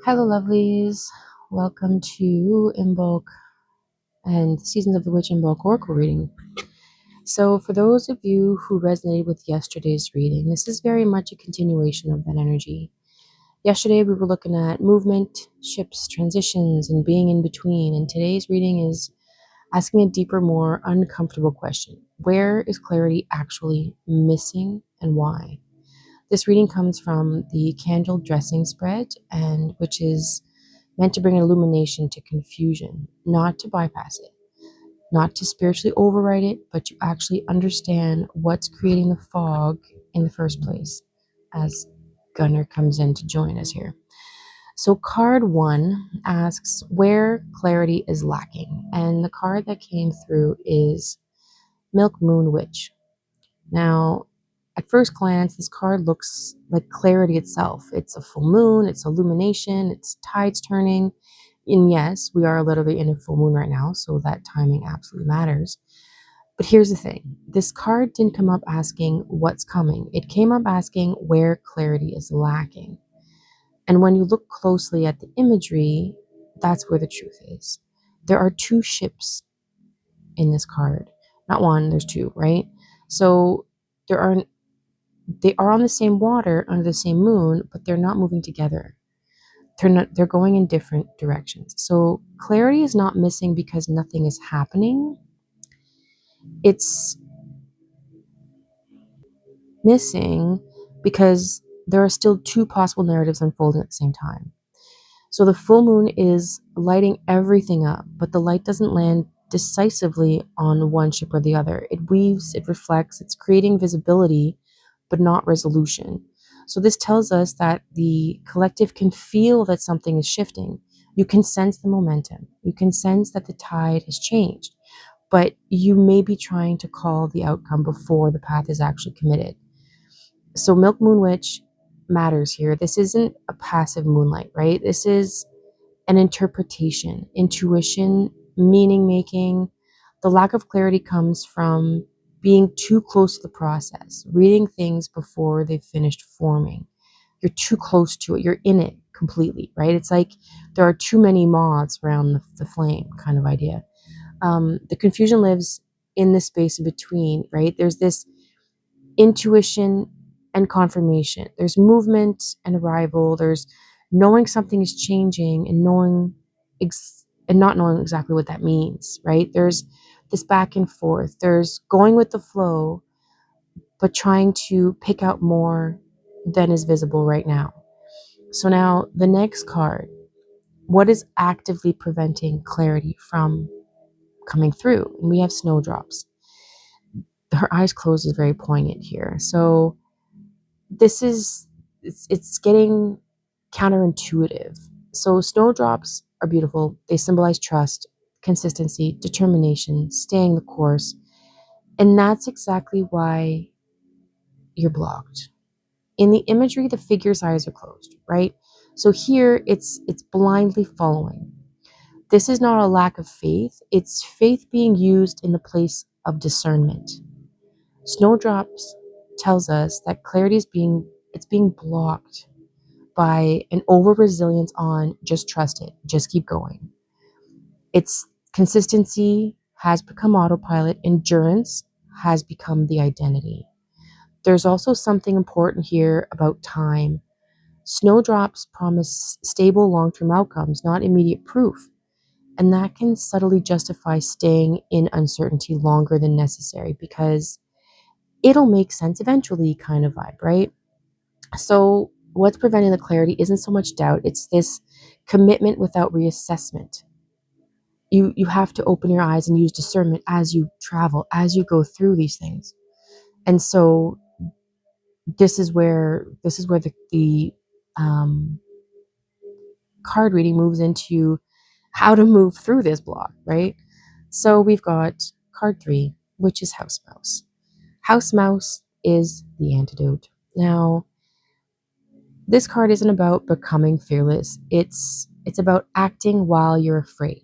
Hello, lovelies. Welcome to Imbolc and Seasons of the Witch Imbolc Oracle reading. So, for those of you who resonated with yesterday's reading, this is very much a continuation of that energy. Yesterday, we were looking at movement, shifts, transitions, and being in between. And today's reading is asking a deeper, more uncomfortable question. Where is clarity actually missing and why? This reading comes from the candle dressing spread, and which is meant to bring an illumination to confusion, not to bypass it, not to spiritually override it, but to actually understand what's creating the fog in the first place, as Gunnar comes in to join us here. So card 1 asks where clarity is lacking, and the card that came through is Milk Moon Witch. Now, at first glance, this card looks like clarity itself. It's a full moon, it's illumination, it's tides turning. And yes, we are a little bit in a full moon right now, so that timing absolutely matters. But here's the thing. This card didn't come up asking what's coming. It came up asking where clarity is lacking. And when you look closely at the imagery, that's where the truth is. There are two ships in this card. Not one, there's two, right? So they are on the same water under the same moon, but they're not moving together. They're going in different directions. So clarity is not missing because nothing is happening. It's missing because there are still two possible narratives unfolding at the same time. So the full moon is lighting everything up, but the light doesn't land decisively on one ship or the other. It weaves, it reflects, it's creating visibility, but not resolution. So this tells us that the collective can feel that something is shifting. You can sense the momentum. You can sense that the tide has changed, but you may be trying to call the outcome before the path is actually committed. So Milk Moon Witch matters here. This isn't a passive moonlight, right? This is an interpretation, intuition, meaning making. The lack of clarity comes from being too close to the process, reading things before they've finished forming. You're too close to it. You're in it completely, right? It's like there are too many moths around the flame kind of idea. The confusion lives in the space in between, right? There's this intuition and confirmation. There's movement and arrival. There's knowing something is changing and and not knowing exactly what that means, right? There's this back and forth. There's going with the flow, but trying to pick out more than is visible right now. So now the next card, what is actively preventing clarity from coming through? And we have Snowdrops. Her eyes closed is very poignant here. So this is it's getting counterintuitive. So snowdrops are beautiful. They symbolize trust, consistency, determination, staying the course. And that's exactly why you're blocked. In the imagery, the figure's eyes are closed, right? So here it's blindly following. This is not a lack of faith, it's faith being used in the place of discernment. Snowdrops tells us that clarity is being blocked by an over resilience on just trust it, just keep going. Its consistency has become autopilot, endurance has become the identity. There's also something important here about time. Snowdrops promise stable long term outcomes, not immediate proof. And that can subtly justify staying in uncertainty longer than necessary because it'll make sense eventually, kind of vibe, right? So, what's preventing the clarity isn't so much doubt, it's this commitment without reassessment. You have to open your eyes and use discernment as you travel, as you go through these things. And so this is where the card reading moves into how to move through this block, right? So we've got card 3, which is House Mouse. House Mouse is the antidote. Now, this card isn't about becoming fearless. It's about acting while you're afraid.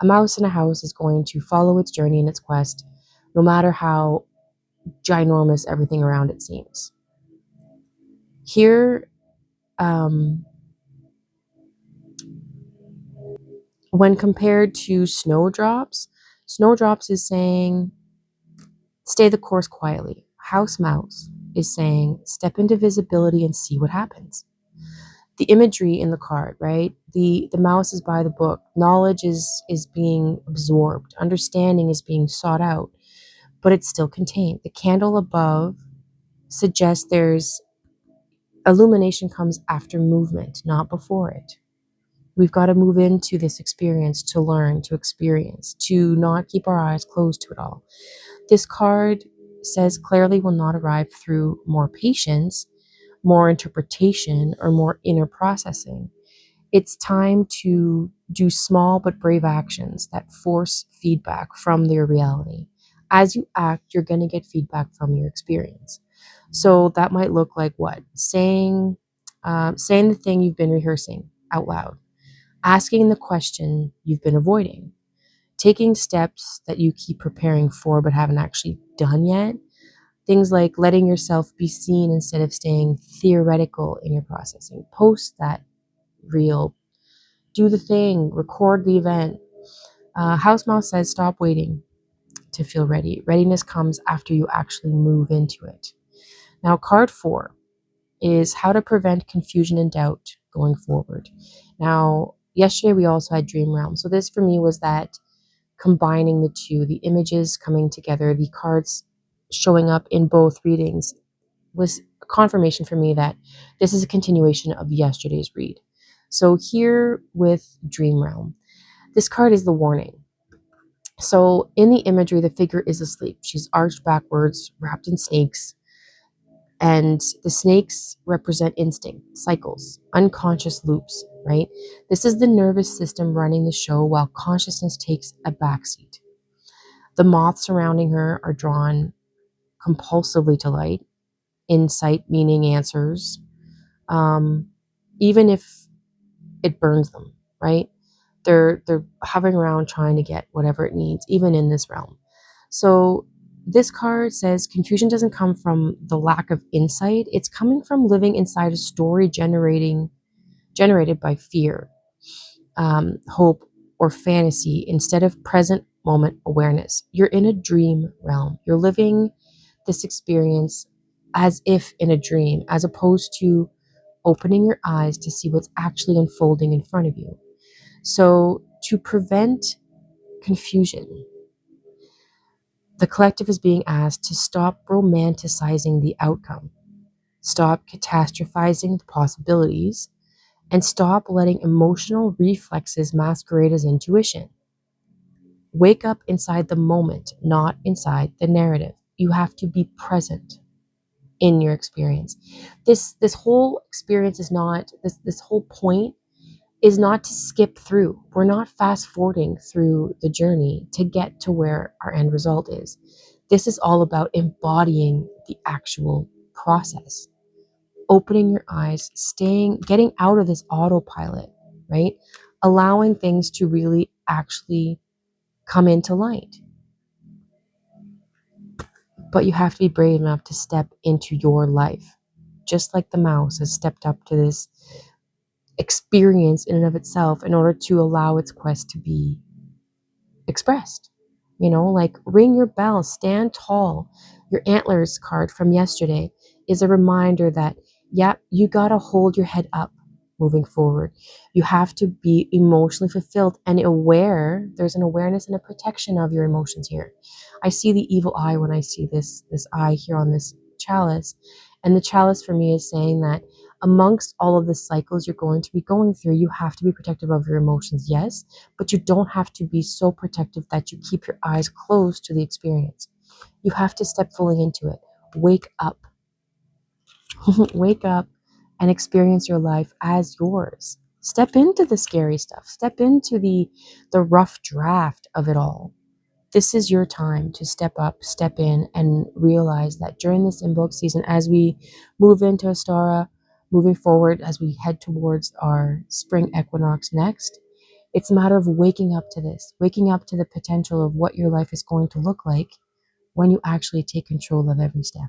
A mouse in a house is going to follow its journey and its quest, no matter how ginormous everything around it seems. Here, When compared to Snowdrops, Snowdrops is saying, stay the course quietly. House Mouse is saying, step into visibility and see what happens. The imagery in the card, right? The mouse is by the book. Knowledge is being absorbed. Understanding is being sought out, but it's still contained. The candle above suggests there's illumination comes after movement, not before it. We've got to move into this experience to learn, to experience, to not keep our eyes closed to it all. This card says clarity will not arrive through more patience, more interpretation, or more inner processing. It's time to do small but brave actions that force feedback from their reality. As you act, you're going to get feedback from your experience. So that might look like what? Saying the thing you've been rehearsing out loud, asking the question you've been avoiding, taking steps that you keep preparing for but haven't actually done yet. Things like letting yourself be seen instead of staying theoretical in your processing. Post that reel, do the thing, record the event. House Mouse says stop waiting to feel ready. Readiness comes after you actually move into it. Now, card 4 is how to prevent confusion and doubt going forward. Now, yesterday we also had Dream Realm. So this for me was that combining the two, the images coming together, the cards showing up in both readings was a confirmation for me that this is a continuation of yesterday's read. So here with Dream Realm, this card is the warning. So in the imagery, the figure is asleep. She's arched backwards, wrapped in snakes, and the snakes represent instinct, cycles, unconscious loops, right? This is the nervous system running the show while consciousness takes a backseat. The moths surrounding her are drawn compulsively to light, insight meaning answers, even if it burns them, right? They're hovering around trying to get whatever it needs, even in this realm. So this card says confusion doesn't come from the lack of insight. It's coming from living inside a story generated by fear, hope, or fantasy instead of present moment awareness. You're in a dream realm. You're living this experience as if in a dream, as opposed to opening your eyes to see what's actually unfolding in front of you. So, to prevent confusion, the collective is being asked to stop romanticizing the outcome, stop catastrophizing the possibilities, and stop letting emotional reflexes masquerade as intuition. Wake up inside the moment, not inside the narrative. You have to be present in your experience. This whole experience is not this whole point is not to skip through. We're not fast forwarding through the journey to get to where our end result is. This is all about embodying the actual process, opening your eyes, getting out of this autopilot, right? Allowing things to really actually come into light. But you have to be brave enough to step into your life, just like the mouse has stepped up to this experience in and of itself in order to allow its quest to be expressed. Like ring your bell, stand tall. Your antlers card from yesterday is a reminder that, yeah, you got to hold your head up moving forward. You have to be emotionally fulfilled and aware. There's an awareness and a protection of your emotions here. I see the evil eye when I see this eye here on this chalice. And the chalice for me is saying that amongst all of the cycles you're going to be going through, you have to be protective of your emotions, yes, but you don't have to be so protective that you keep your eyes closed to the experience. You have to step fully into it. Wake up. Wake up and experience your life as yours. Step into the scary stuff. Step into the rough draft of it all. This is your time to step up, step in, and realize that during this in-book season, as we move into Astara, moving forward, as we head towards our spring equinox next, it's a matter of waking up to this, waking up to the potential of what your life is going to look like when you actually take control of every step.